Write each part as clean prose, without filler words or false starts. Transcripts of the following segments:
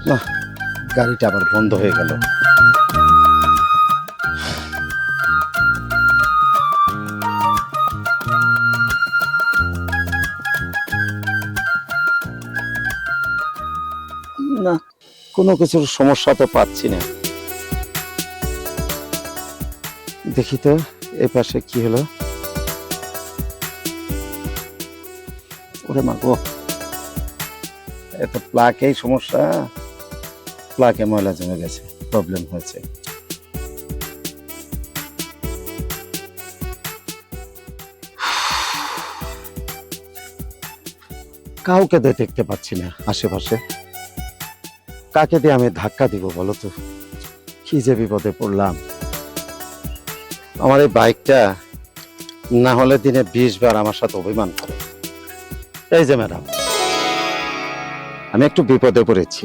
না, গাড়িটা আবার বন্ধ হয়ে গেল। না, কোনো কিছুর সমস্যা তো পাচ্ছি না। দেখি তো এই পাশে কি হলো। ওরে মা গো, এত প্লাকেই সমস্যা, প্লাকে ময়লা জমে গেছে, প্রবলেম হয়েছে। কাউকে দেখতে পাচ্ছি না আশেপাশে। কাকে দিয়ে আমি ধাক্কা দিব বলো তো? কি যে বিপদে পড়লাম। আমার এই বাইকটা না হলে দিনে 20 বার আমার সাথে অভিমান করে। এই যে ম্যাডাম, আমি একটু বিপদে পড়েছি,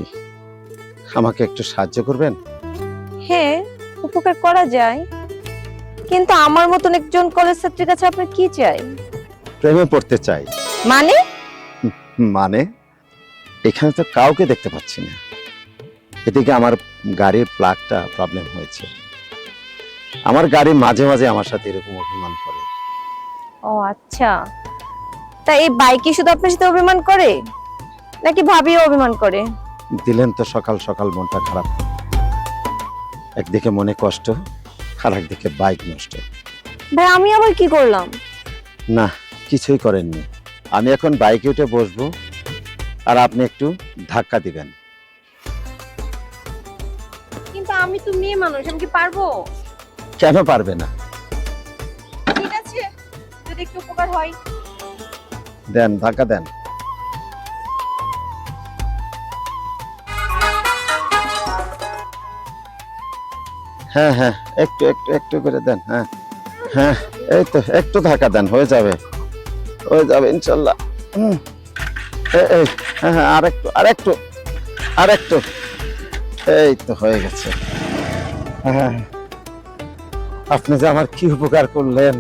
আমাকে একটু সাহায্য করবেন? হ্যাঁ, উপকার করা যায়, কিন্তু আমার মতন একজন কলেজ ছাত্রীর কাছে আপনার কি চাই? প্রেমে পড়তে চাই। মানে? মানে এখানে তো কাউকে দেখতে পাচ্ছি না। এদিকে আমার গাড়ির প্লাগটা প্রবলেম হয়েছে। আমার গাড়ি মাঝে মাঝে আমার সাথে এরকম অভিমান করে। ও আচ্ছা, তা এই বাইকই শুধু আপনার সাথে অভিমান করে নাকি ভাবিও অভিমান করে? দিলেন তো সকাল সকাল মনটা খারাপ। একদিকে মনে কষ্ট, আর একদিকে বাইক নষ্ট। ভাই আমি আবার কি করলাম? না, কিছুই করেননি। আমি এখন বাইকে উঠে বসবো আর আপনি একটু ধাক্কা দিবেন। কিন্তু আমি তো মেয়ে মানুষ, আমি কি পারবো? কেন পারবে না? ঠিক আছে, যদি একটু উপকার হয়। দেন, ধাক্কা দেন। হ্যাঁ হ্যাঁ, একটু একটু একটু করে দেন। হ্যাঁ হ্যাঁ, এই তো একটু ধাক্কা দেন, হয়ে যাবে, হয়ে যাবে ইনশাল্লাহ। এই হ্যাঁ হ্যাঁ, আরেকটু আরেকটু আরেকটু, এই তো হয়ে গেছে। হ্যাঁ, আপনি যে আমার কি উপকার করলেন,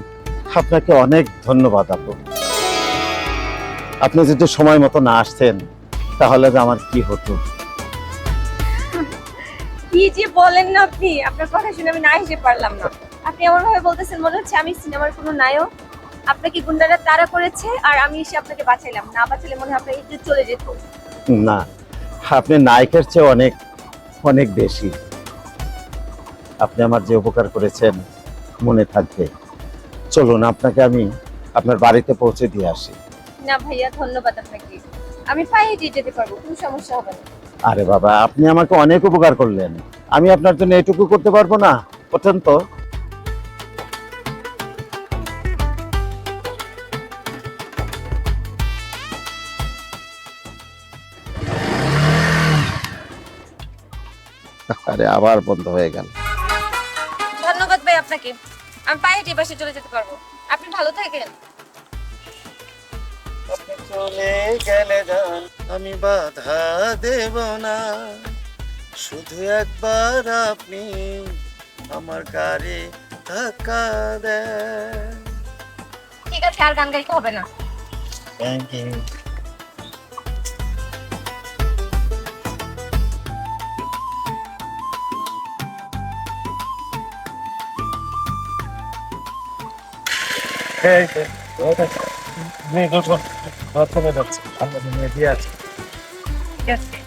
আপনাকে অনেক ধন্যবাদ আপু। আপনি যদি সময় মতো না আসতেন তাহলে যে আমার কি হতো। কি যে বলেন না আপনি, আপনার কথা শুনে আমি না হেসে পারলাম না। আপনি এমন ভাবে বলতেছেন মনে হচ্ছে আমি সিনেমার কোনো নায়ক, আপনাকে গুন্ডারা তাড়া করেছে আর আমি এসে আপনাকে বাঁচাইলাম। না বাঁচালে মনে হয় আপনার ইজ্জত চলে যেত। না, আপনি নায়কের চেয়ে অনেক অনেক বেশি। আপনি আমার যে উপকার করেছেন মনে থাকবে। চলুন, আপনাকে আমি আপনার বাড়িতে পৌঁছে দিয়ে আসি। না ভাইয়া, ধন্যবাদ আপনাকে, আমি পায়ে হেঁটে যেতে পারবো, কোনো সমস্যা হবে না। আরে বাবা, আপনি আমাকে অনেক উপকার করলেন, আমি আপনার জন্য এটুকু করতে পারবো না? ওঠেন তো। আরে আবার বন্ধ হয়ে গেল। ধন্যবাদ ভাই আপনাকে, আমি পায়ে হেঁটে বাসে চলে যেতে পারবো। আপনি ভালো থাকেন। আপনি চলে গেলে যান, আমি বাধা দেব না, শুধু একবার আপনি আমার গাড়ি ধাক্কা দেন। ঠিক আছে, আর গান গাইতে হবে না। Thank you. ঠিক আছে।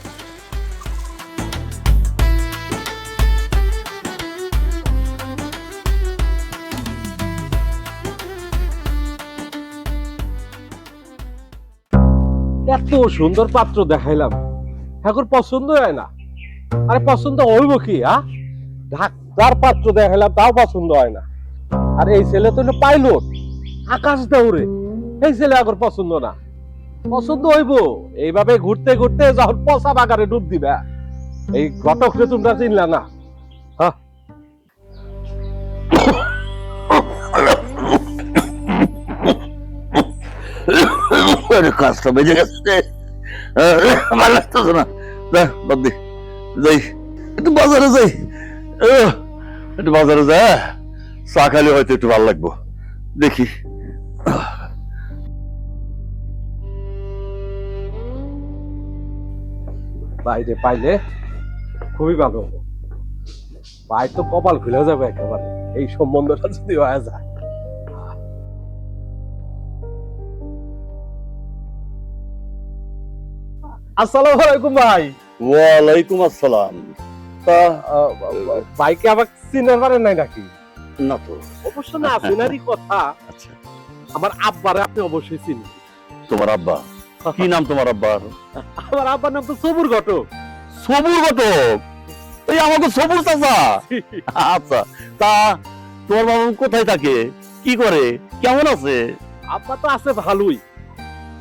এত সুন্দর পাত্র দেখাইলাম, এখন পছন্দ হয় না। আরে পছন্দ হইব কি? ডাক্তার পাত্র দেখাইলাম, তাও পছন্দ হয় না। আর এই ছেলে তো পাইলট, আকাশ দৌড়ে, এই ছেলে এখন পছন্দ না। পছন্দ হইব এইভাবে ঘুরতে ঘুরতে যখন পচা বাগারে ডুব দিবে। এই ঘটক রে তোমরা চিনলা না? হ্যাঁ, কাজটা বেজে গেছে, আমার লাগতেছে না। বাদ দি, যাই একটু বাজারে যাই, একটু বাজারে যা চা খালি হয়তো একটু ভালো লাগবো, দেখি। বাইরে পাইলে খুবই ভালো হবো। ভাই তো কপাল খুলে যাবে একেবারে এই সম্বন্ধটা যদি হয়ে যায়। আসসালামু আলাইকুম ভাই। ওয়ালাইকুম আসসালাম। তা ভাইকে আবার চিনার পারেন নাই নাকি? না তো। অবশ্য না চিনারই কথা। আচ্ছা, আমার আব্বারে আপনি অবশ্যই চিনেন। তোমার আব্বা কি নাম তোমার আব্বার? আমার আব্বার নাম তো সবুর ঘটক। সবুর ঘটক? এই আমাকে সবুর চাচা। আচ্ছা, তা তোমার বাবা কোথায় থাকে, কি করে, কেমন আছে? আব্বা তো আছে ভালোই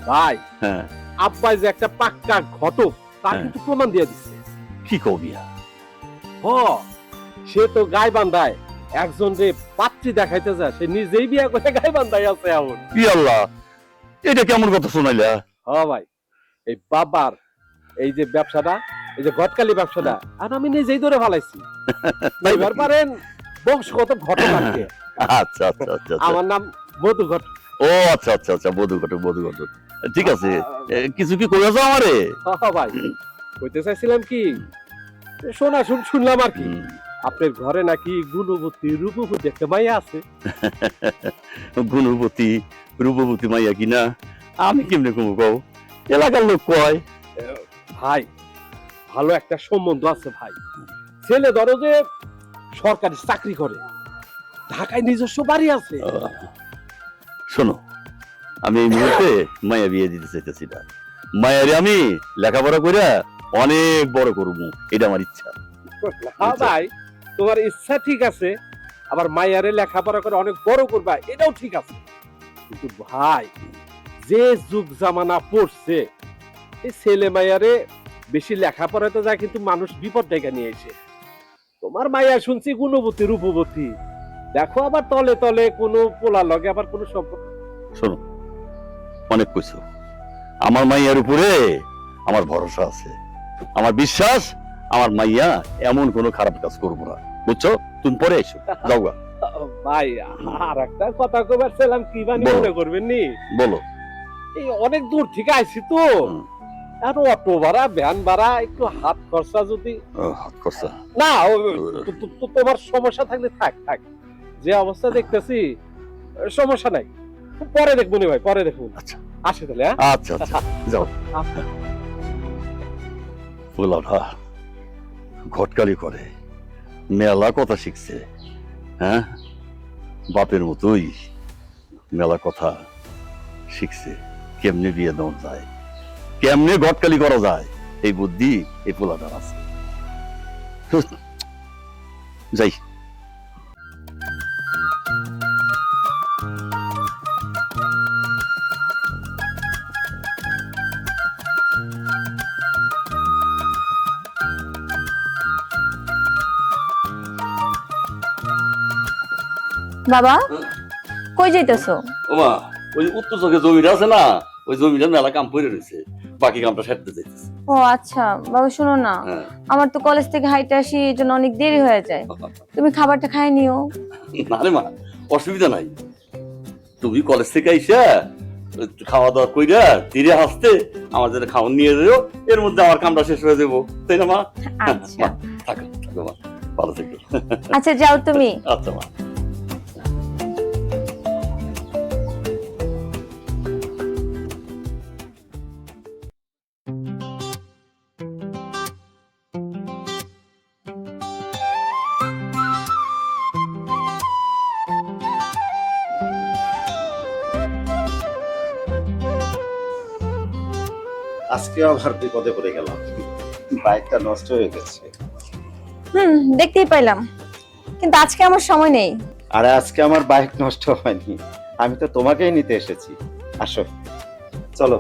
ভাই। হ্যাঁ, আব্বাই যে একটা পাক্কা ঘটক তার হ্যাঁ। কিন্তু প্রমাণ দিয়ে দিচ্ছে। কি কবিয়া? হ, সে তো গায়ে বান্ধায় একজন যে পাত্রী দেখাইতে যায় সে নিজেই বিয়া করে গায়ে বান্ধায় আছে এখন। কি আল্লাহ, এটা কেমন কথা শোনাইলা? হ ভাই, এই বাবার এই যে ব্যবসাটা, এই যে ঘটকালি ব্যবসাটা আর আমি নিজেই ধরে ফেলাইছি। এবার পারেন বংশগত ঘটনাকে। আচ্ছা আচ্ছা আচ্ছা আচ্ছা। আমার নাম মধু ঘট। ও আচ্ছা আচ্ছা আচ্ছা, বধু ঘটক, বধু ঘটক। ঠিক আছে, কিছু কি করেছো আমারে? ভাই কইতে চাইছিলাম কি, শুনলাম আর কি আপনার ঘরে নাকি গুণবতী রূপবতী একটা মাইয়া আছে। গুণবতী রূপবতী মাইয়া কিনা আমি কেমনে কমু কও, এলাকার লোক কয়। ভাই ভালো একটা সম্বন্ধ আছে ভাই। ছেলে ধরো যে সরকারি চাকরি করে, ঢাকায় নিজস্ব বাড়ি আছে। শোনো, আমি এই মুহূর্তে মায়া বিয়ে দিতে চাইতেছি না। মায়ারে আমি লেখাপড়া করে অনেক বড় করবো, এটা আমার ইচ্ছা। হ্যাঁ ভাই, তোমার ইচ্ছা ঠিক আছে, আবার মায়ারে লেখাপড়া করে অনেক বড় করবা এটাও ঠিক আছে, কিন্তু ভাই যে যুগ জামানা পড়ছে এই ছেলে মায়ারে বেশি লেখাপড়াতে যায় কিন্তু মানুষ বিপদ ডেকে নিয়ে এসে। তোমার মায়া শুনছি গুণবতী রূপবতী, দেখো আবার তলে তলে কোনো পোলা লগে আবার কোনো সম্পর্ক। শোনো, অনেক কইছো, আমার মাইয়ার উপরে আমার ভরসা আছে, আমার বিশ্বাস আমার মাইয়া এমন কোনো খারাপ কাজ করবো না, বুঝছো? তুমি পরে এসো, যাও গা। ভাই আর একটা কথা কবার ছিলাম, কি বানি বলো। মনে করবেন নি, বলো। এই অনেক দূর থেকে আইছি তো, আর অটো ভাড়া ভ্যান ভাড়া একটু হাত খরচা যদি হাত খরচা না তোমার সমস্যা থাকলে থাক থাক, যে অবস্থা দেখতেছি সমস্যা নাই, পরে দেখবো নি ভাই, পরে দেখবো। আচ্ছা আসি তাহলে। হ্যাঁ আচ্ছা আচ্ছা, যাও। পোলাটা ঘটকালি করে, মেলা কথা শিখছে। হ্যাঁ, বাপের মতোই মেলা কথা শিখছে, কেমনে বিয়ে দেওয়া যায়, কেমনে ঘটকালি করা যায়, এই বুদ্ধি এই পোলাটার আছে। যাই। বাবা কই যাইতেছো? ওমা, ওই উত্তর চোখে জমিটা আছে না, ওই জমিটা মেলা কাম পড়ে রয়েছে, বাকি কামটা সারতে যাইতেছে। ও আচ্ছা বাবা, শোনো না, হ্যাঁ। আমার তো কলেজ থেকে হাইটে আসি, এই জন্য অনেক দেরি হয়ে যায়, তুমি খাবারটা খাই নিও। না রে মা, অসুবিধা নাই, তুমি কলেজ থেকে আইসা খাওয়া দাওয়া কইরা ধীরে হাসতে আমার জন্য খাওয়ান নিয়ে যাও, এর মধ্যে আমার কামটা শেষ হয়ে যাবো, তাই না মা? আচ্ছা মা, থাকো থাকো মা, ভালো থেকো। আচ্ছা যাও তুমি। আচ্ছা মা। আজকে আবার বিপদে পড়ে গেলাম, বাইকটা নষ্ট হয়ে গেছে। দেখতেই পাইলাম, কিন্তু আজকে আমার সময় নেই। আরে আজকে আমার বাইক নষ্ট হয়নি, আমি তো তোমাকেই নিতে এসেছি, আসো চলো।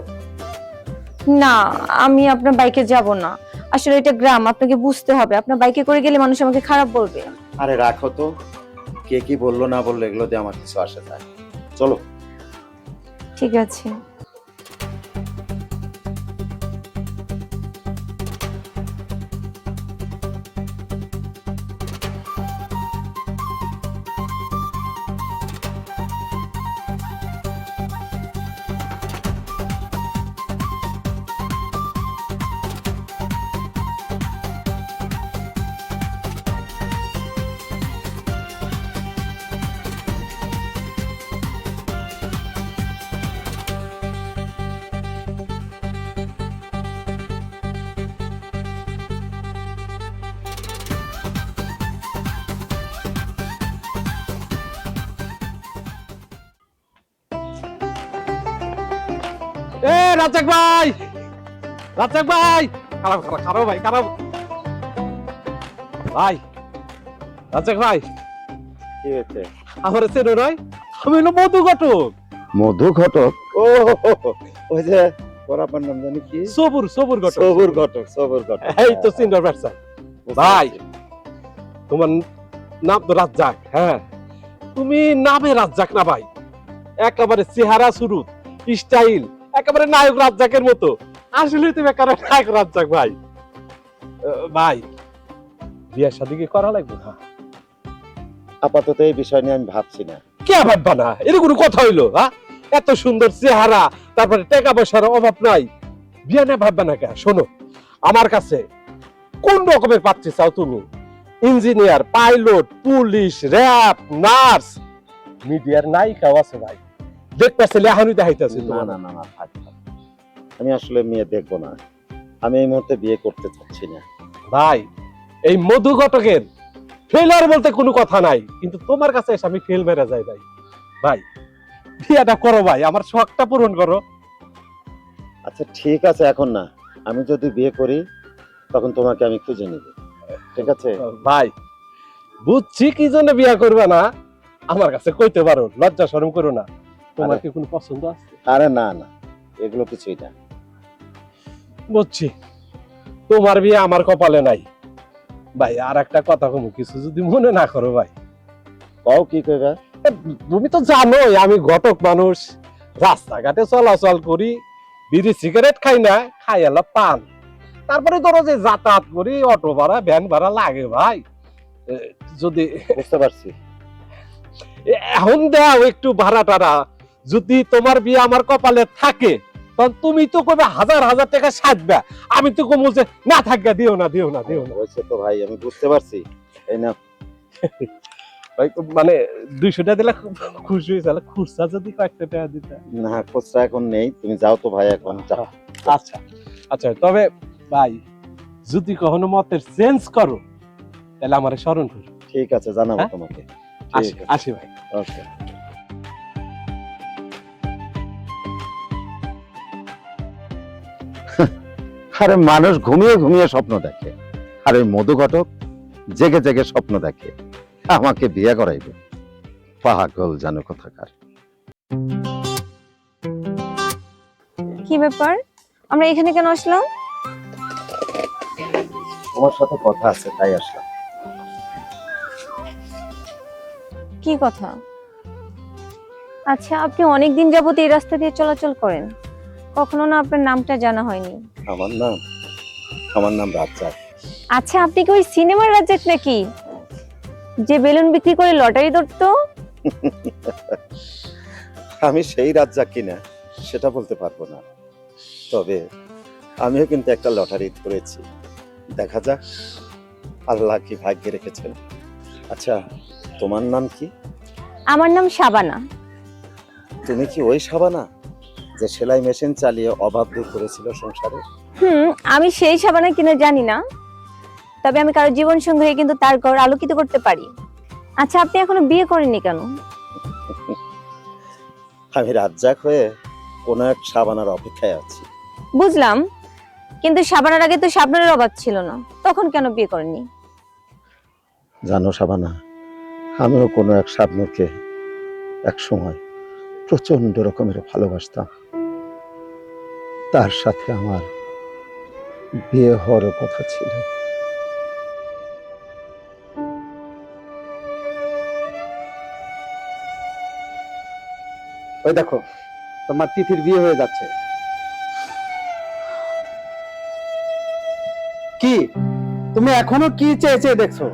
না, আমি আপনার বাইকে যাব না, আসলে এটা গ্রাম, আপনাকে বুঝতে হবে, আপনার বাইকে করে গেলে মানুষ আমাকে খারাপ বলবে। আরে রাখো তো, কে কি বললো না বললো এগুলো দিয়ে আমার কিছু আসে যায়, চলো। ঠিক আছে। রাজ্জাক ভাই, রাজ্জাক ভাই, খারাপ খারাপ খারাপ ভাই, খারাপ ভাই, রাজ্জাক ভাই, কি হয়েছে? আমার চেনো নয়, আমি হলো মধু ঘটক। মধু ঘটক? ও ওই যে পরাপার নাম জানি কি? সবুর সবুর ঘটক। সবুর ঘটক, সবুর ঘটক। এই তো চিন্তার ব্যবসা। ভাই, তোমার নাম তো রাজ্জাক। হ্যাঁ, তুমি নামে রাজ্জাক না ভাই, একেবারে চেহারা শুরু স্টাইল একেবারে নায়ক রাজ্জাকের মতো। আসলে তুমি একেবারে নায়ক রাজ্জাক ভাই। ভাই, বিয়ের শাদী কি করা লাগবে না? আপাতত এই বিষয় নিয়ে আমি ভাবছি না। কে ভাববা না? এটা কোনো কথা হইলো? হ্যাঁ, এত সুন্দর চেহারা, তারপরে টাকা পয়সার অভাব নাই, বিয়ে না ভাববা না কে? শোনো, আমার কাছে কোন রকমের পাত্রী চাও তুমি? Engineer, pilot, police, RAB, nurse, মিডিয়ার নায়িকাও আছে ভাই। দেখতেছে লেহানি দেখাইতেছে না তোমার। না না না, থাক থাক। আমি আসলে মেয়ে দেখবো না, আমি এই মুহূর্তে বিয়ে করতে চাচ্ছি না। ভাই, এই মধু ঘটকের ফেলার বলতে কোনো কথা নাই, কিন্তু তোমার কাছে এসে আমি ফেল মেরে যাই ভাই। ভাই, বিয়েটা করো ভাই, আমার শখটা পূরণ করো। আচ্ছা ঠিক আছে, এখন না, আমি যদি বিয়ে করি তখন তোমাকে আমি খুঁজে নিব, ঠিক আছে? ভাই, বুঝছি কি জন্য বিয়ে করবে না, আমার কাছে কইতে পারো, লজ্জা শরম করো না। তোমার কি কোনো পছন্দ আছে? আরে না না, এগুলো কিছুই না। বুঝছি, তোমার বিয়ে আমার কপালে নাই। ভাই, আর একটা কথা কমু, কিছু যদি মনে না করো ভাই। কও কি কইবা? তুমি তো জানোই আমি ঘটক মানুষ, রাস্তাঘাটে চলাচল করি, বিড়ি সিগারেট খাই না, খাই এলা পান, তারপরে ধরো যে যাতায়াত করি, অটো ভাড়া ভ্যান ভাড়া লাগে ভাই। যদি বুঝতে পারছি। এখন দাও একটু ভাড়া টাড়া, যদি তোমার বিয়ে আমার কপালে থাকে তখন তুমি তো কবে হাজার হাজার টাকা সাজবা, আমি তো কমু যে না থাকবে, দিও না দিও না দিও না। হয়েছে তো ভাই, আমি বুঝতে পারছি। এই না, ভাই, মানে 200 টাকা দিলে খুব খুশি হয়েছে, খুচরা যদি কয়েকটা টাকা দিতে। না খুচরা এখন নেই, তুমি যাও তো ভাই, এখন যাও। আচ্ছা আচ্ছা, তবে ভাই যদি কখনো মতের চেঞ্জ করো তাহলে আমার স্মরণ করো। ঠিক আছে, জানাবো হ্যাঁ? তোমাকে। আসি ঠিক আছে, আসি ভাই। ওকে। আরে মানুষ ঘুমিয়ে ঘুমিয়ে স্বপ্ন দেখে, আর ওই মধু ঘটক জেগে জেগে স্বপ্ন দেখে আমাকে বিয়ে করাইবে। পাগল জানো কোথাকার। কি ব্যাপার, আমরা এখানে কেন আসলাম? তোমার সাথে কথা আছে তাই আসলাম। কি কথা? আচ্ছা, আপনি অনেকদিন যাবত এই রাস্তা দিয়ে চলাচল করেন, কখনো না আপনার নামটা জানা হয়নি। আমার নাম রাজ্জাক। আচ্ছা, আপনি কি ওই সিনেমার রাজ্জাক নাকি, যে বেলুন বিক্রি করে লটারি ধরতো? আমি সেই রাজ্জাক কিনা সেটা বলতে পারবো না, তবে আমিও কিন্তু একটা লটারি ধরেছি। দেখা যাক আল্লাহ কি ভাগ্যে রেখেছেন। আচ্ছা, তোমার নাম কি? আমার নাম শাবানা। তুমি কি ওই শাবানা যে সেলাই মেশিন চালিয়ে অভাব দূর করেছিল সংসারে? আমি সেই শাবানা কিনা জানি না, তবে আমি কারো জীবন সঙ্গী হয়ে কিন্তু তার ঘর আলোকিত করতে পারি। আচ্ছা, আপনি এখনো বিয়ে করেননি কেন? আমি রাজ্জাক হয়ে কোন এক শাবানার অপেক্ষায় আছি। বুঝলাম, কিন্তু শাবানার আগে তো শাবনারের অভাব ছিল না, তখন কেন বিয়ে করেননি? জানো শাবানা, আমিও কোনো এক শাবনুরকে এক সময় প্রচন্ড রকমের ভালোবাসতাম। তার সাথে আমার বিয়ে হওয়ার কথা ছিল। ওই দেখো, তোমার তিথির বিয়ে হয়ে যাচ্ছে। কি তুমি এখনো কি চেয়ে চেয়ে দেখছো?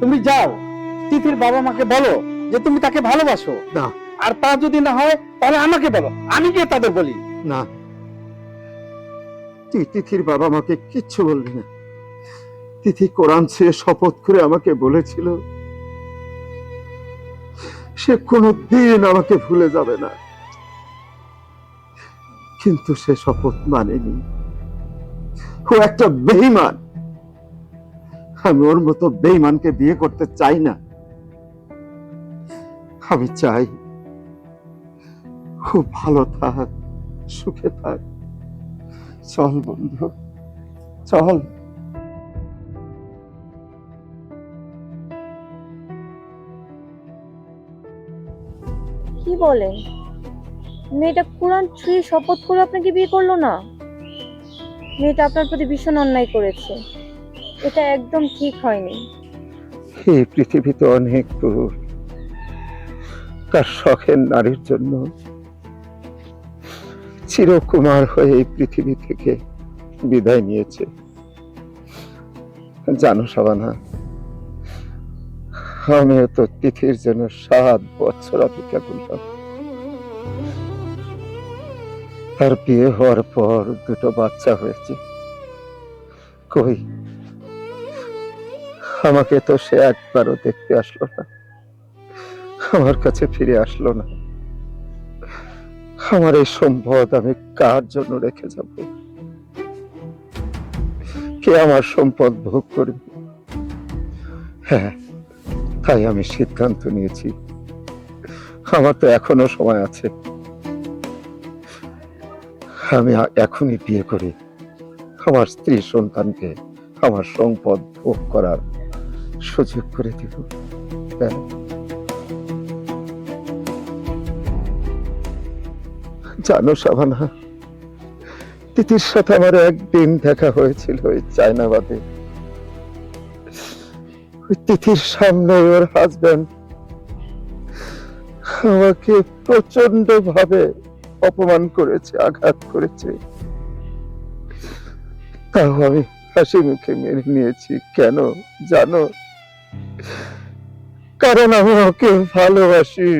তুমি যাও, তিথির বাবা মাকে বলো যে তুমি তাকে ভালোবাসো। না। আর তা যদি না হয় তাহলে আমাকে বলো, আমি গিয়ে তাদের বলি। না, তুই তিথির বাবা মাকে কিচ্ছু বলবি না। তিথি কোরআন ছেড়ে শপথ করে আমাকে বলেছিল সে কোনোদিন আমাকে ভুলে যাবে না, কিন্তু সে শপথ মানেনি। ও একটা বেঈমান। আমি ওর মতো বেঈমানকে বিয়ে করতে চাই না। আমি চাই খুব ভালো থাক, সুখে থাক। চল বন্ধু, চল। কি বলেন? মেয়েটা কোরআন ছুঁয়ে শপথ করে আপনাকে বিয়ে করলো না? মেয়েটা আপনার প্রতি ভীষণ অন্যায় করেছে, এটা একদম ঠিক হয়নি। এই পৃথিবীতে অনেক পুরুষ তার শখের নারীর জন্য চিরকুমার হয়ে এই পৃথিবী থেকে বিদায় নিয়েছে। জানো শাবানা, আমিও তো তিথির জন্য 7 বছর অপেক্ষা করলাম। তার বিয়ে হওয়ার পর 2টো বাচ্চা হয়েছে। কই, আমাকে তো সে একবারও দেখতে আসলো না, আমার কাছে ফিরে আসলো না। আমার এই সম্পদ আমি কার জন্য রেখে যাব? কে আমার সম্পদ ভোগ করবে? হ্যাঁ, তাই আমি সিদ্ধান্ত নিয়েছি, আমার তো এখনো সময় আছে। আমি এখনই বিয়ে করি, আমার স্ত্রী সন্তানকে আমার সম্পদ ভোগ করার সুযোগ করে দিব। হ্যাঁ। জানো শাবানা, তিথির সাথে আমার একদিন দেখা হয়েছিল ওই চায়নাবাদে। ওই তিথির সামনে ওর হাজবেন্ড আমাকে প্রচন্ড ভাবে অপমান করেছে, আঘাত করেছে। তাও আমি হাসি মুখে মেনে নিয়েছি। কেন জানো? কারণ আমি ওকে ভালোবাসি,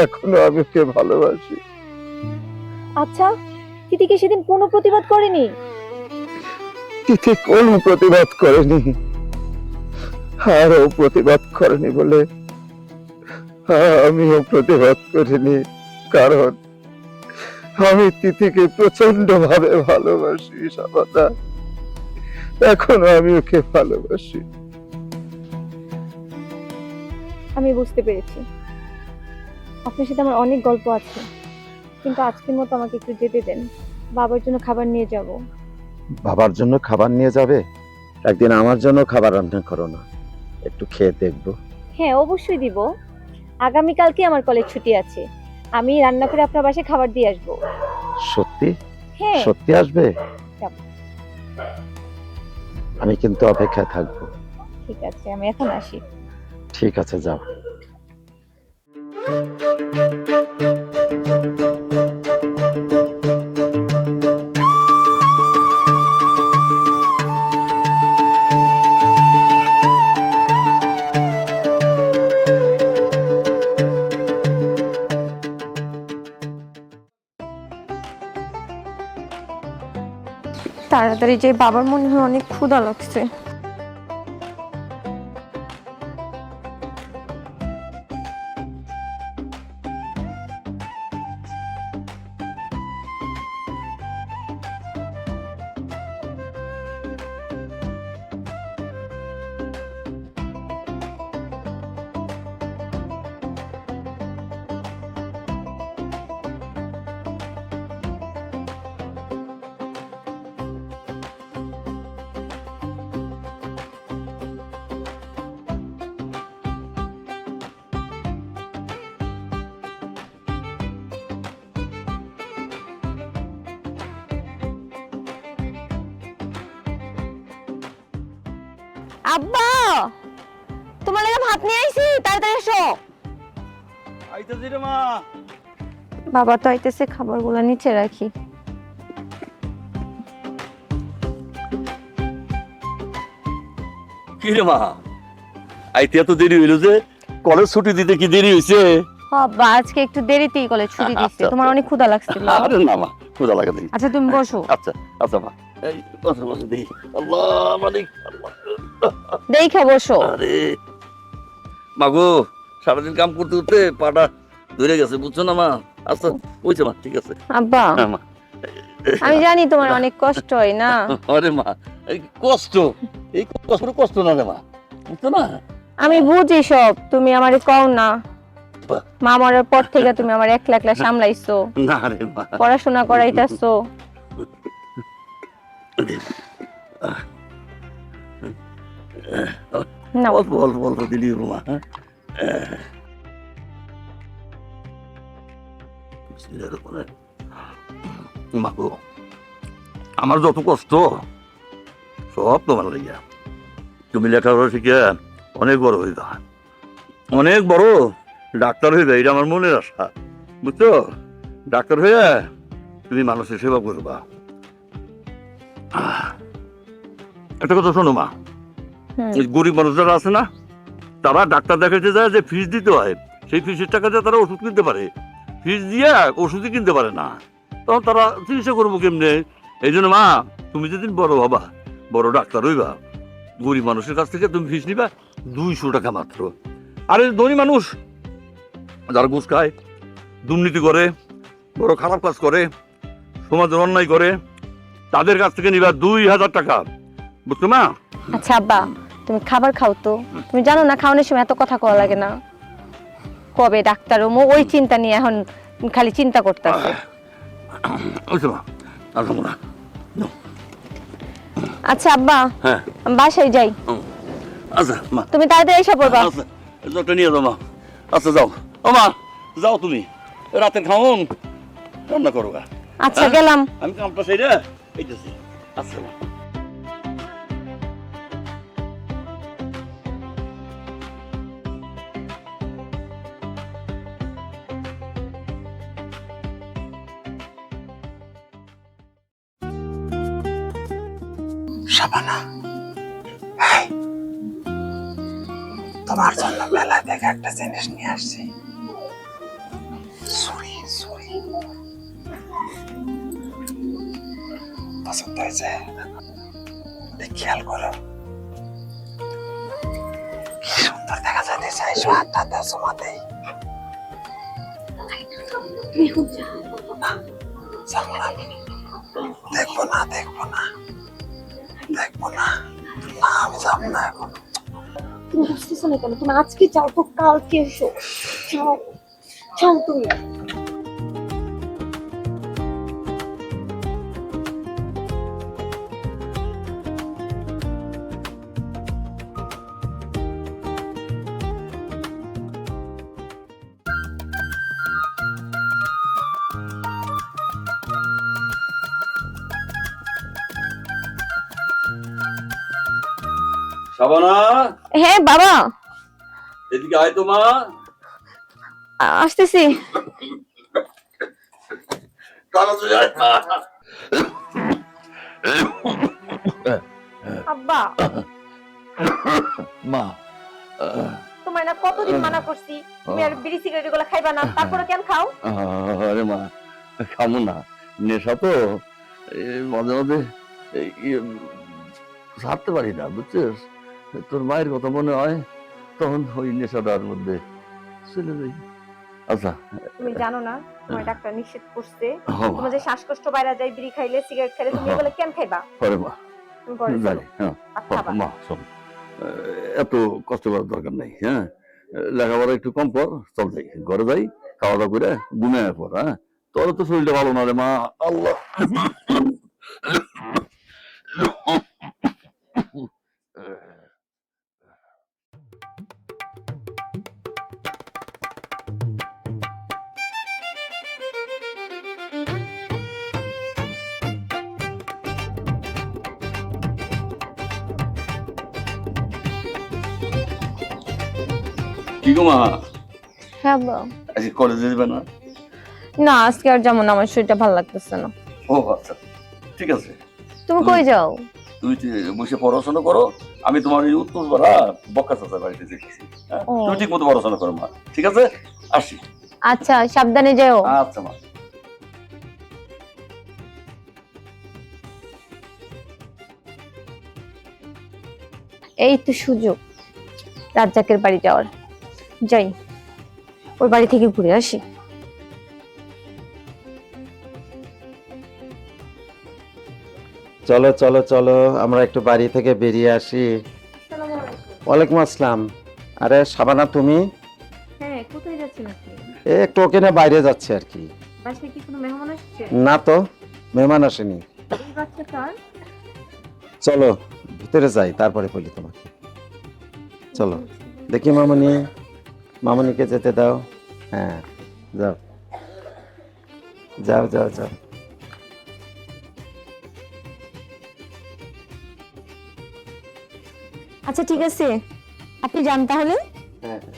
এখনো আমি ওকে ভালোবাসি। আচ্ছা, তিথিকে সেদিন কোনো প্রতিবাদ করেনি? তিথি কোনো প্রতিবাদ করেনি, আর ও প্রতিবাদ করেনি বলে আমিও প্রতিবাদ করিনি। কারণ আমি তিথিকে প্রচন্ড ভাবে ভালোবাসি শাবানা, এখনো আমি ওকে ভালোবাসি। আমি বুঝতে পেরেছি, আপনার সাথে আমার অনেক গল্প আছে, কিন্তু আজকের মতো আমাকে একটু যেতে দেন। বাবার জন্য খাবার নিয়ে যাব। বাবার জন্য খাবার নিয়ে যাবে? একদিন আমার জন্য খাবার রান্না করো না, একটু খেয়ে দেখবো। হ্যাঁ, অবশ্যই দিব। আগামীকালকে আমার কলেজ ছুটি আছে, আমি রান্না করে আপনার বাসায় খাবার দিয়ে আসবো। সত্যি? হ্যাঁ। সত্যি আসবে? যাব। আমি কিন্তু অপেক্ষায় থাকবো। ঠিক আছে, আমি এখন আসি। ঠিক আছে, যাও। তাড়াতাড়ি যে, বাবার মনে হয় অনেক ক্ষুধা লাগছে। আব্বা, তোমার লাগা ভাত নিয়ে আইছি, তাড়াতাড়ি এসো। আইতাছি রে মা। বাবা তো আইতেছে, খাবারগুলো নিচে রাখি। কি রে মা, আইতে এত দেরি হইলো যে? কলেজ ছুটি দিতে কি দেরি হইছে? বাবা আজকে একটু দেরিতেই কলেজ ছুটি দিচ্ছে, আচ্ছা, তোমার অনেক ক্ষুধা লাগছিল। আরে না মা, ক্ষুধা লাগা দেরি। আচ্ছা তুমি বসো। আচ্ছা আচ্ছা মা, এই বসে বসে দেই। আল্লাহ মালিক, আল্লাহ। দেখে বসো। আরে মাগো, সারাদিন কাম করতে করতে পাটা ধরে গেছে, বুঝছো না মা? আচ্ছা বুঝছো মা, ঠিক আছে। আব্বা, হ্যাঁ মা। আমি জানি তোমার অনেক কষ্ট হয় না। আরে মা, এই কষ্ট, এই কষ্ট কষ্ট না রে মা, বুঝছো না? আমি বুঝি সব, তুমি আমারে কও না। মা মরার পর থেকে তুমি আমার একলা একলা সামলাইছো, না রে মা, পড়াশোনা করাইতাছো। না অল্প অল্প অল্প দিলি মা। মা গো, আমার যত কষ্ট সব তোমার লাগিয়া। তুমি লেখাপড়া শিখে অনেক বড় হইবা, অনেক বড় ডাক্তার হইবে, এটা আমার মনের আশা, বুঝছো? ডাক্তার হয়ে তুমি মানুষের সেবা করবা। একটা কথা শোনো মা, এই গরিব মানুষ যারা আছে না, তারা ডাক্তার দেখাতে যায় যে ফিস দিতে হয়, সেই ফিসের টাকা দিয়ে তারা ওষুধ কিনতে পারে, ফিস দিয়ে ওষুধই কিনতে পারে না, তখন তারা চিকিৎসা করবো কেমনে? এই জন্য মা, তুমি যেদিন বড় হবা, বড় ডাক্তার হইবা, গরিব মানুষের কাছ থেকে তুমি ফিস নিবা 200 টাকা মাত্র। আরে ধনী মানুষ যারা ঘুষ খায়, দুর্নীতি করে, বড় খারাপ কাজ করে, সমাজের অন্যায় করে, তাদের কাছ থেকে নিবা 2000 টাকা, বুঝছো মা? আচ্ছা আব্বা, তুমি খাবার খাও তো। তুমি জানো না খাওয়ানোর সময় এত কথা কওয়া লাগে না। কবে ডাক্তার হমু ওই চিন্তা নিয়ে এখন খালি চিন্তা করতেছে। বুঝছো মা? আলহামদুলিল্লাহ। আচ্ছা আব্বা, হ্যাঁ আমি বাসায় যাই। আচ্ছা মা, তুমি তাড়াতাড়ি এসে পড়বা। আচ্ছা জলটা নিয়ে যাও মা। আচ্ছা যাও ও মা, যাও তুমি রাতের খাওন রান্না করো গা। আচ্ছা গেলাম। আমি কামটা সেরে এইতেছি। আচ্ছা মা। শাবানা, এই, তোমার জন্য মেলা থেকে একটা জিনিস নিয়ে আসছি। সরি সরি, পছন্দ হয়েছে? খেয়াল করো, কি সুন্দর দেখা যাচ্ছে। চাইছো হাতটা দাও তোমাতেই। যাবো না, দেখবো না, দেখবো না, দেখবো না, না আমি যাবো না এখন। তুমি বুঝতেছো না কেন? তুমি আজকে যাও তো কালকে এসো। যাও যাও তুমি। শাবানা, হ্যাঁ বাবা, এদিকে আয় তো মা। আসতেছি। তাড়াতাড়ি আয়। আব্বা, মা, তোমার না কতদিন মানা করছি তুমি আর বিড়ি সিগারেট এগুলো খাইবা না, তারপরে কেন খাও? আরে মা, খামো না, নেশা তো, মাঝে মাঝে ছাড়তে পারি না, বুঝছিস? তোর মায়ের কথা মনে হয়, তখন ওই নেশাটার মধ্যে চলে যাই। আচ্ছা তুমি জানো না তোমার ডাক্তার নিষেধ করছে, হ্যাঁ মা। তোমার যে শ্বাসকষ্ট বাইরে যায় বিড়ি খাইলে সিগারেট খাইলে, তুমি এগুলো কেন খাইবা? আরে মা, তুমি ঘরে জানি, চলো, হ্যাঁ আর খাবা। মা শোন, এত কষ্ট করার দরকার নেই, হ্যাঁ লেখাপড়া একটু কম কর, চল যাই ঘরে যাই, খাওয়া দাওয়া করে ঘুমিয়ে পর। হ্যাঁ, তোর তো শরীরটা ভালো না রে মা। আল্লাহ, কি গো মা, হ্যাঁ বাবা। আজকে কলেজে যাবে না? না আজকে আর যেমন আমার শরীরটা ভালো লাগতেছে না। ও আচ্ছা, ঠিক আছে, তুমি কই যাও? তুমি বসে পড়াশোনা করো, আমি তোমার এই উত্তর পাড়া বক্কা চাচার বাড়িতে যেতেছি। হ্যাঁ, ও। তুমি ঠিক মতো পড়াশোনা করো মা, ঠিক আছে? আসি। আচ্ছা সাবধানে যাও। আচ্ছা মা। এই তো সুযোগ রাজ্জাকের বাড়ি যাওয়ার, যাই ওর বাড়ি থেকে ঘুরে আসি। চলো চলো চলো, আমরা একটু বাড়ি থেকে বেরিয়ে আসি। ওয়ালাইকুম আসসালাম। আরে শাবানা, তুমি? হ্যাঁ কোথায় যাচ্ছিলেন? একটু ওখানে বাইরে যাচ্ছে আর কি। বাসায় কি কোনো মেহমান আসছে? না তো, মেহমান আসেনি। এই বাচ্চাটার চলো ভিতরে যাই, তারপরে বলি তোমাকে। চলো দেখি মামনি, মামনিকে যেতে দাও। হ্যাঁ যাও যাও যাও যাও। আচ্ছা ঠিক আছে, আপনি যান তাহলে। হ্যাঁ হ্যাঁ,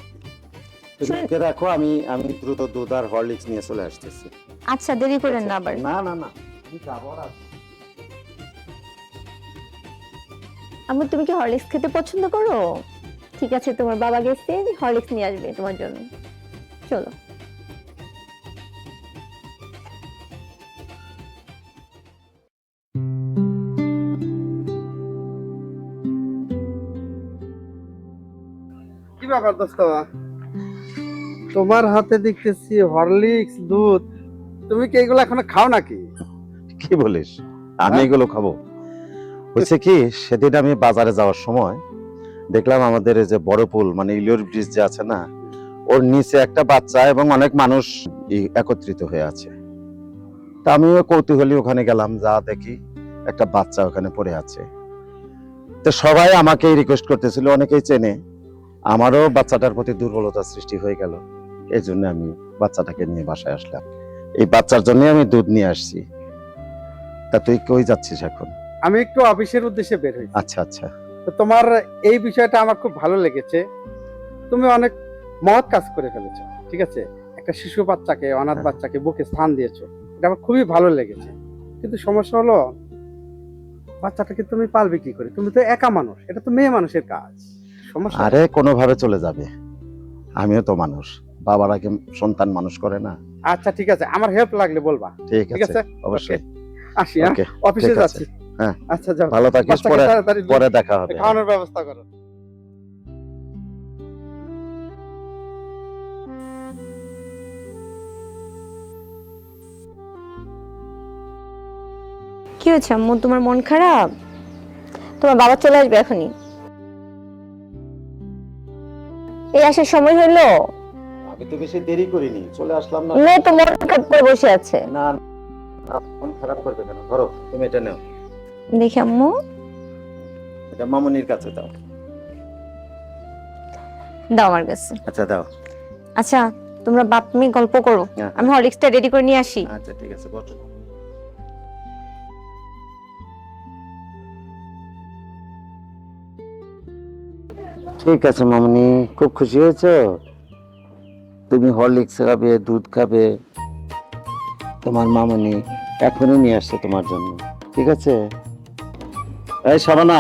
তুমি ওকে রাখো, আমি আমি দ্রুত দুধ আর হরলিক্স নিয়ে চলে আসতেছি। আচ্ছা দেরি করেন না আবার। না না না, আমি যাবো আর আম্মু তুমি কি হরলিক্স খেতে পছন্দ করো? ঠিক আছে, তোমার বাবা গেছে, হরলিক্স নিয়ে আসবে তোমার জন্য। চলো। কি ব্যাপার দোস্ত, তোমার হাতে দেখতেছি হরলিক্স দুধ, তুমি কি এগুলো এখনো খাও নাকি? কি বলিস, আমি এগুলো খাবো? হচ্ছে কি, সেদিন আমি বাজারে যাওয়ার সময় দেখলাম আমাদের এই যে বড় পুল মানে ইলিয়র ব্রিজ যে আছে না, ওর নিচে একটা বাচ্চা এবং অনেক মানুষ একত্রিত হয়ে আছে। তা আমিও কৌতূহলী ওখানে গেলাম, যা দেখি একটা বাচ্চা ওখানে পড়ে আছে। তো সবাই আমাকে রিকোয়েস্ট করতেছিল, অনেকেই চেনে। আমারও বাচ্চাটার প্রতি দুর্বলতা সৃষ্টি হয়ে গেল, এই জন্য আমি বাচ্চাটাকে নিয়ে বাসায় আসলাম। এই বাচ্চার জন্য আমি দুধ নিয়ে আসছি। তা তুই কই যাচ্ছিস এখন? আমি একটু অফিসের উদ্দেশ্যে বের হয়েছি। আচ্ছা আচ্ছা। তো তোমার এই বিষয়টা আমার খুব ভালো লেগেছে, তুমি অনেক মহৎ কাজ করে ফেলেছো। ঠিক আছে, একটা শিশু বাচ্চাকে, অনাথ বাচ্চাকে বুকে স্থান দিয়েছো, এটা আমার খুবই ভালো লেগেছে। কিন্তু সমস্যা হলো, বাচ্চাটাকে তুমি পালবে কি করে? তুমি তো একা মানুষ, এটা তো মেয়ে মানুষের কাজ। সমস্যা আরে কোনোভাবে চলে যাবে, আমিও তো মানুষ, বাবারা কি সন্তান মানুষ করে না? আচ্ছা ঠিক আছে, আমার হেল্প লাগলে বলবা। ঠিক ঠিক আছে, আছে, অবশ্যই। আসি, হ্যাঁ ওকে, অফিসে ঠিক আছে। যাচ্ছি। হ্যাঁ। আচ্ছা যাও, ভালো থাকিস, বাচ্চাকে পরে তাড়াতাড়ি পরে দেখা হবে। খাওয়ানোর ব্যবস্থা করো। কি হয়েছে আম্মু, তোমার মন খারাপ? তোমার বাবা চলে আসবে এখনই। এই আসার সময় হলো? আমি তো বেশি দেরি করিনি, চলে আসলাম না। মেয়ে তো মন খারাপ করে বসে আছে। না না, মন খারাপ করবে কেন? ধরো তুমি এটা নাও, দেখি আম্মু। এটা মামনির কাছে দাও। দাও আমার কাছে। আচ্ছা দাও। আচ্ছা তোমরা বাপ মেয়ে গল্প করো, হ্যাঁ। আমি হরলিক্সটা রেডি করে নিয়ে আসি। আচ্ছা ঠিক আছে, বসো। ঠিক আছে মামনি, খুব খুশি হয়েছো? তুমি হরলিক্স খাবে, দুধ খাবে, তোমার মামনি এখনই নিয়ে আসছে তোমার জন্য। ঠিক আছে, এই শাবানা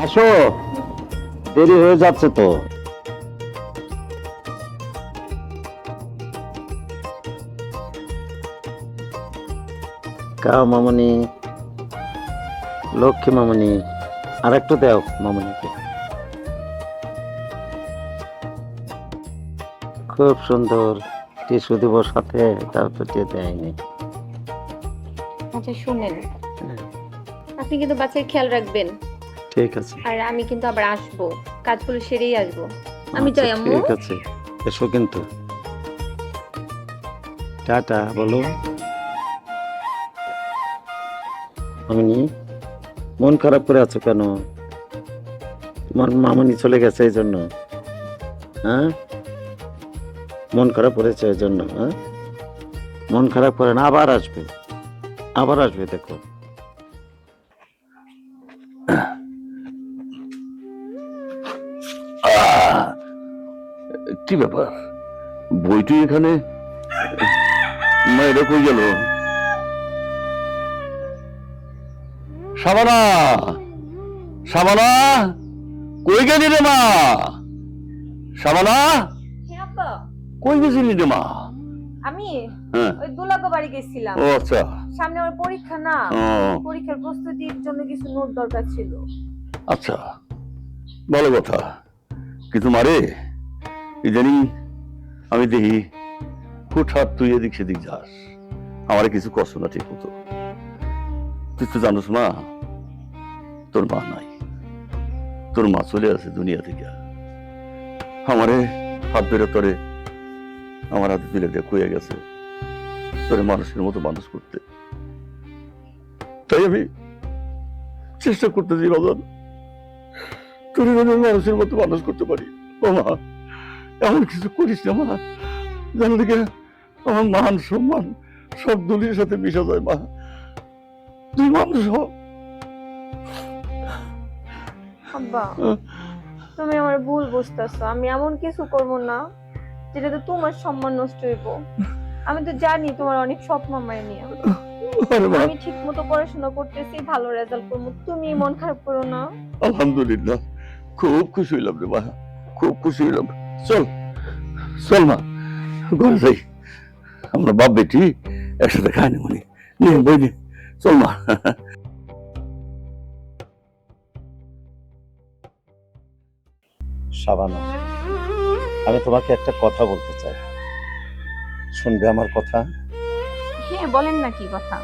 আসো, দেরি হয়ে যাচ্ছে তো। খাও মামনি, লক্ষ্মী মামনি, আর একটু দাও মামনিকে। খুব সুন্দর টিস্যু দিব সাথে, তারপর দিয়ে দেয়নি। আচ্ছা শুনেন, আপনি কিন্তু বাচ্চার খেয়াল রাখবেন, ঠিক আছে, আর আমি কিন্তু আবার আসবো, কাজগুলো সেরেই আসবো। আমি আচ্ছা, যাই আম্মু। ঠিক আছে, এসো কিন্তু। টাটা বলো মামনি। মন খারাপ করে আছো কেন? তোমার মামনি চলে গেছে এই জন্য? হ্যাঁ, মন খারাপ করেছে এই জন্য? হ্যাঁ, মন খারাপ করে না, আবার আসবে, আবার আসবে, দেখো। কি ব্যাপার, বইটি এখানে? মা এটা কই গেল? শাবানা, শাবানা, কই গেলি রে মা? শাবানা, হ্যাঁ আব্বা, কই গেছিলি রে মা? আমি হ্যাঁ, ওই দুলাগো বাড়ি গেছিলাম, ও আচ্ছা। সামনে আমার পরীক্ষা না, ও, পরীক্ষার প্রস্তুতির জন্য কিছু নোট দরকার ছিল। আচ্ছা, ভালো কথা। কিন্তু মারে, ইদানিং আমি দেখি হুটহাট তুই এদিক সেদিক যাস, আমারে কিছু কষ্ট না ঠিক মতো। তুই তো জানোস মা, তোর মা নাই, তোর মা চলে আসে দুনিয়া থেকে। আমারে হাত ধরে তোরে আমার হাতে তুলে দিয়ে কয়ে গেছে তোরে মানুষের মতো মানুষ করতে। তাই আমি চেষ্টা করতেছি বাজান, তোরে যেন মানুষের মতো মানুষ করতে পারি। ও মা, এমন কিছু করিস না মা, জানো দেখে আমার মান সম্মান সব দলের সাথে মিশা যায়। মা, তুই মানুষ হ। আব্বা, তুমি আমার ভুল বুঝতেছো। আমি এমন কিছু করব না যেটাতে তোমার সম্মান নষ্ট হইব। আমি তো জানি তোমার অনেক স্বপ্ন আমায় নিয়ে। আরে মা, আমি ঠিক মতো পড়াশোনা করতেছি, ভালো রেজাল্ট করবো, তুমি মন খারাপ করো না। আলহামদুলিল্লাহ, খুব খুশি হইলাম রে মা, খুব খুশি হইলাম। চল চল মা, ঘরে যাই, আমরা বাপ বেটি একসাথে খাই না মনে নিয়ে বই নে। চল মা। শাবানা, আমি তোমাকে একটা কথা বলতে চাই, শুনবে আমার কথা? হ্যাঁ, বলেন না কি কথা।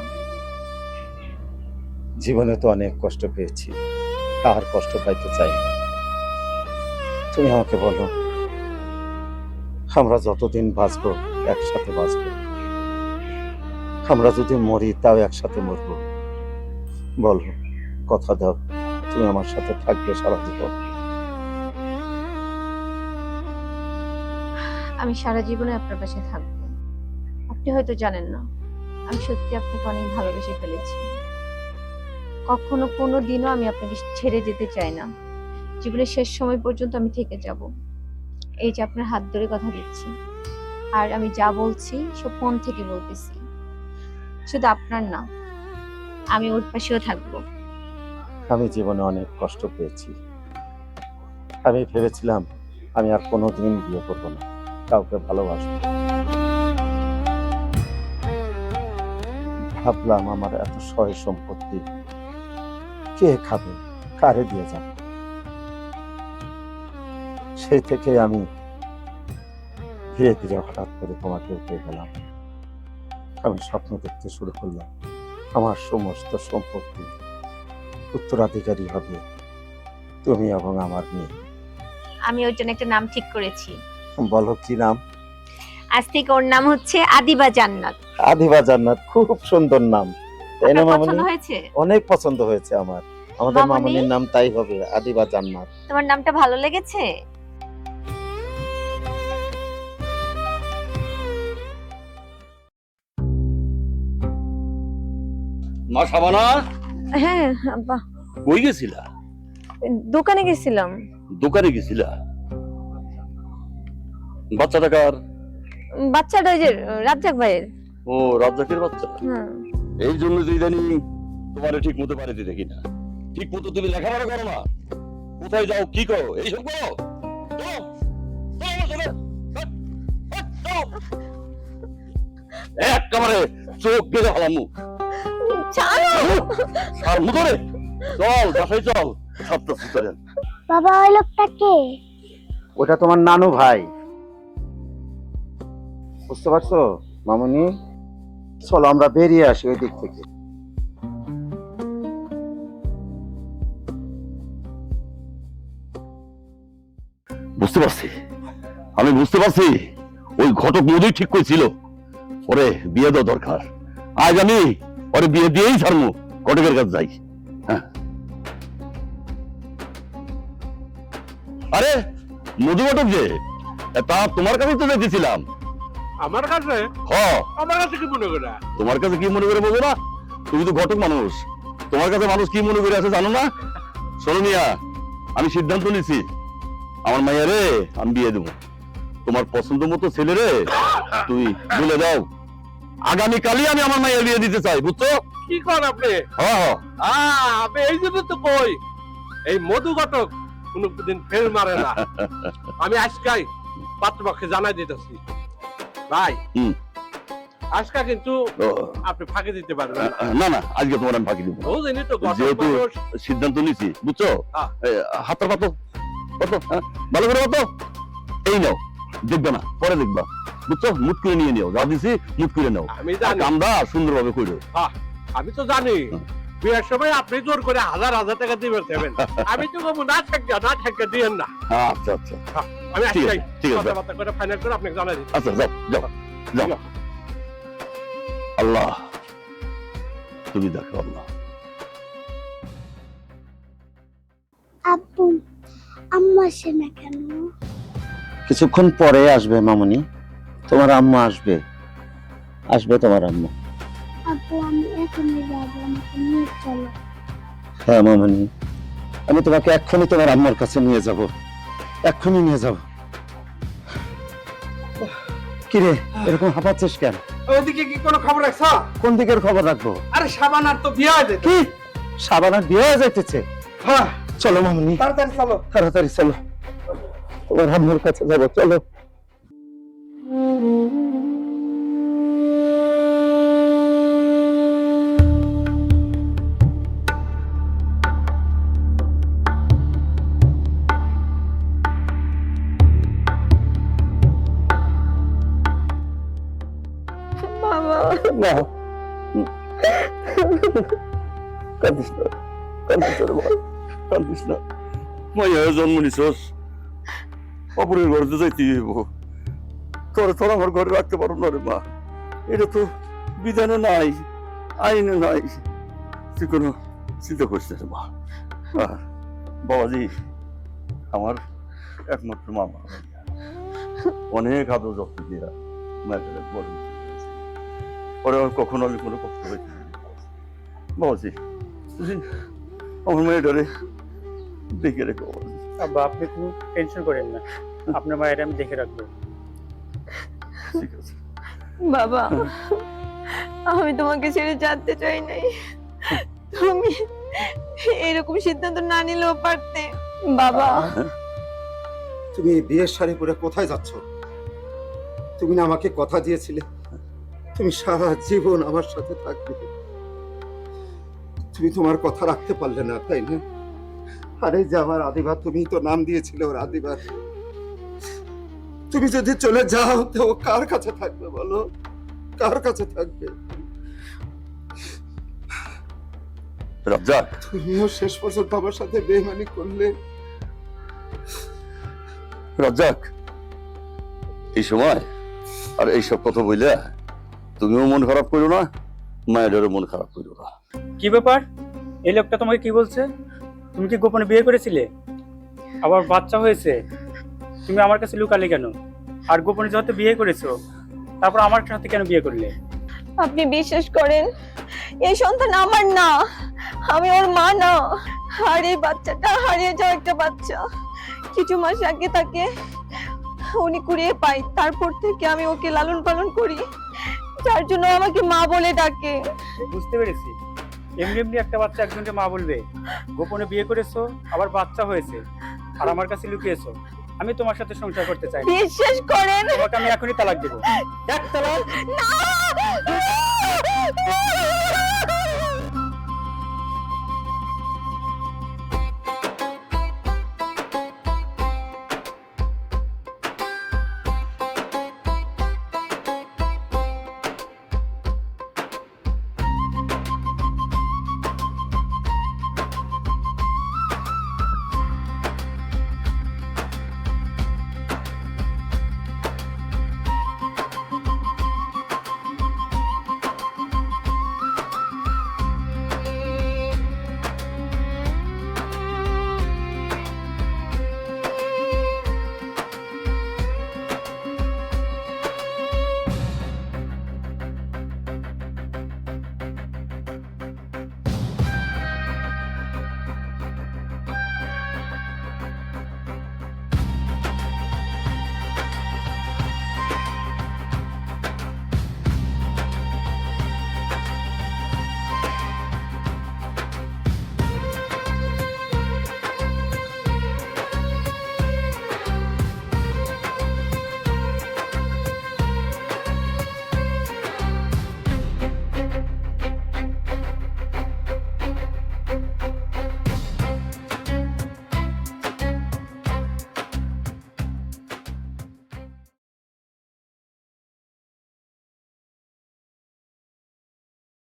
জীবনে তো অনেক কষ্ট পেয়েছি, আর কষ্ট পাইতে চাই না। তুমি আমাকে বলো, আমরা যতদিন বাঁচবো একসাথে বাঁচবো, আমরা যদি মরি তাও একসাথে মরবো। বলো, কথা দাও তুমি আমার সাথে থাকবে সারা জীবন। আমি সারা জীবনে আপনার পাশে থাকবো। আপনি হয়তো জানেন না, আমি সত্যি আপনাকে অনেক ভালোবেসে ফেলেছি। কখনো কোনো দিনও আমি আপনাকে ছেড়ে যেতে চাই না। জীবনের শেষ সময় পর্যন্ত আমি থেকে যাব। এই যে আপনার হাত ধরে কথা দিচ্ছি, আর আমি যা বলছি সব মন থেকে বলতেছি। শুধু আপনার না, আমি ওর পাশেও থাকবো। আমি জীবনে অনেক কষ্ট পেয়েছি। আমি ভেবেছিলাম আমি আর কোনোদিন বিয়ে করবো না, কাউকে ভালোবাসবো। ভাবলাম আমার এত সয় সম্পত্তি কে খাবে, কারে দিয়ে যাবে। সেই থেকে আমি ধীরে ধীরে হঠাৎ করে তোমাকে পেয়ে গেলাম। আমি স্বপ্ন দেখতে শুরু করলাম আমার সমস্ত সম্পত্তি উত্তরাধিকারী হবে তুমি এবং আমার মেয়ে। আমি ওর জন্য একটা নাম ঠিক করেছি। বলো কি নাম? আজ থেকে ওর নাম হচ্ছে আদিবা জান্নাত। আদিবা জান্নাত, খুব সুন্দর নাম, তাই না আপনার মামনি? পছন্দ হয়েছে? অনেক পছন্দ হয়েছে আমার। আমাদের মামনি? মামনির নাম তাই হবে, আদিবা জান্নাত। তোমার নামটা ভালো লেগেছে? মা শাবানা, হ্যাঁ আব্বা, কই গেছিলা? দোকানে গেছিলাম। দোকানে গেছিলা? বাচ্চাটা কার? বাচ্চাটা ওই যে রাজ্জাক ভাইয়ের। ও, রাজ্জাকের বাচ্চা। হ্যাঁ। এই জন্য তুই জানি তোমার ঠিক মতো বাড়িতে দেখি না। ঠিক মতো তুমি লেখাপড়া করো না, কোথায় যাও কি করো এইসব করো। চলো, চলো, চলো, চলো। একেবারে চোখ বেঁধে ফেলাম মুখ। আর মুখরে চল, বাসায় চল। সপ্তাহ সুতরে বাবা, ওই লোকটা কে? ওটা তোমার নানু ভাই, বুঝতে পারছো মামনি? চলো আমরা বেরিয়ে আসি ওই দিক থেকে। বুঝতে পারছি, আমি বুঝতে পারছি ওই ঘটক মধুই ঠিক করেছিল ওরে বিয়ে দেওয়া দরকার। আজ আমি ওরে বিয়ে দিয়েই ছাড়বো, ঘটকের কাছে যাই। হ্যাঁ, আরে মধু ঘটক যে, তা তোমার কাছে তো দেখেছিলাম। আমার কাছে? হ্যাঁ, আমার কাছে কি মনে করে? তোমার কাছে কি মনে করে বোঝো না? তুমি তো ঘটক মানুষ, তোমার কাছে মানুষ কি মনে করে আছে জানো না? শোনো মিয়া, আমি সিদ্ধান্ত নিছি আমার মাইয়া রে আমি বিয়ে দেবো। তোমার পছন্দ মতো ছেলে রে তুই বলে দাও, আগামীকালই আমি আমার মাইয়া বিয়ে দিতে চাই, বুঝছো? কি কর আপনি? হ্যাঁ হ্যাঁ, আমি এই জন্য তো কই, এই মধু ঘটক কোনদিন ফেল মারে না। আমি আজকাই পাত্রপক্ষে জানাই দিতেছি ভাই, হুম। আজকা কিন্তু ও, আপনি ফাঁকি দিতে পারবেন না। না না, আজকে তোমার আমি ফাঁকি দিব না। বুঝলেনি তো, ঘটক যেহেতু মানুষ। সিদ্ধান্ত নিছি, বুঝছো? হ্যাঁ। হাতটা পাতো, পাতো, হ্যাঁ, ভালো করে পাতো। এই নাও, দেখবে না পরে দেখবা, বুঝছো? মুট করে নিয়ে নিও, যা দিছি মুট করে নাও। আমি জানি, কামটা সুন্দরভাবে করো। আমি তো জানি বিয়ের সময় আপনি জোর করে হাজার হাজার টাকা দিবেন দেবেন। আমি তো কমু না থাকা দিয়েন না। আচ্ছা আচ্ছা, আমি ঠিক আসছি আছে, ঠিক আছে। কথাবার্তা করে ফাইনাল করে আপনাকে জানাই দিচ্ছি। আচ্ছা যাও যাও যাও। আল্লাহ তুমি দেখো আল্লাহ। আব্বু আম্মা আসে না কেন? কিছুক্ষণ পরে আসবে মামুনি, তোমার আম্মা আসবে, আসবে তোমার আম্মা। আব্বু আমি এখনই যাবো, আমাকে নিয়ে চলো। হ্যাঁ মামুনি, আমি তোমাকে এক্ষুনি তোমার আম্মার কাছে নিয়ে যাব, এক্ষুনি নিয়ে যাব। কিরে এরকম হাঁপাচ্ছিস কেন? ওইদিকে কি কোনো খবর রাখছো? কোন দিকের খবর রাখবো? আরে সাবানার তো বিয়ে হয়ে যেত। কি সাবানার বিয়ে হয়ে যাইতেছে? হ্যাঁ, চলো মামুনি, তাড়াতাড়ি চলো। তাড়াতাড়ি চলো, তোমার আম্মার কাছে যাবো, চলো। বাবা না কাঁদিস না, কাঁদিস না রে বাবা, কাঁদিস না। মাইয়া জন্ম নিছস, অপরের ঘরে তো যাইতে হইব। তোর আমার ঘরে রাখতে পারো না রে মা। এটা তো বিধানে নাই, আইনে নাই। তুই কোনো চিন্তা করিস না রে মা। বাবাজি আমার একমাত্র মামা, অনেক আদর যত্ন দিয়া মায়ের বড় পরে আমার কখনো আমি কোনো কষ্ট হয়েছি বাবাজি। তুমি আমার মেয়েটারে দেখে রেখো বাবাজি। আব্বা আপনি কোনো টেনশন করেন না, আপনার মায়ের আমি দেখে রাখবো। ঠিক আছে। বাবা আমি তোমাকে ছেড়ে যেতে চাই নাই, তুমি এরকম সিদ্ধান্ত না নিলেও পারতে। বাবা তুমি বিয়ের শাড়ি পরে কোথায় যাচ্ছ? তুমি না আমাকে কথা দিয়েছিলে তুমি সারা জীবন আমার সাথে থাকবে। তুমি তোমার কথা রাখতে পারলে না, তাই না? আরে যে আমার আদিবা, তুমি তো নাম দিয়েছিলে ওর আদিবা। তুমি যদি চলে যাও তো ও কার কাছে থাকবে বলো? কার কাছে থাকবে? রাজ্জাক তুমিও শেষ পর্যন্ত আমার সাথে বেইমানি করলে। রাজ্জাক এই সময় আর এইসব কথা বইলে তুমিও মন খারাপ করো না, মায়েদেরও মন খারাপ করো না। কি ব্যাপার, এই লোকটা তোমাকে কি বলছে? তুমি কি গোপনে বিয়ে করেছিলে, আবার বাচ্চা হয়েছে, তুমি আমার কাছে লুকালে কেন? আর গোপনে যত বিয়ে করেছো তারপর আমার সাথে কেন বিয়ে করলে? আপনি বিশ্বাস করেন এই সন্তান আমার না, আমি ওর মা না। আর এই বাচ্চাটা হারিয়ে যাওয়া একটা বাচ্চা। কিছু মাস আগে তাকে উনি কুড়িয়ে পাই, তারপর থেকে আমি ওকে লালন পালন করি, যার জন্য আমাকে মা বলে ডাকে। বুঝতে পেরেছি, এমনি এমনি একটা বাচ্চা একজনকে মা বলবে? গোপনে বিয়ে করেছো, আবার বাচ্চা হয়েছে, আর আমার কাছে লুকিয়েছো। আমি তোমার সাথে সংসার করতে চাই না। বিশ্বাস করেন। তোমাকে আমি এখনই তালাক দেবো। এক তালাক। না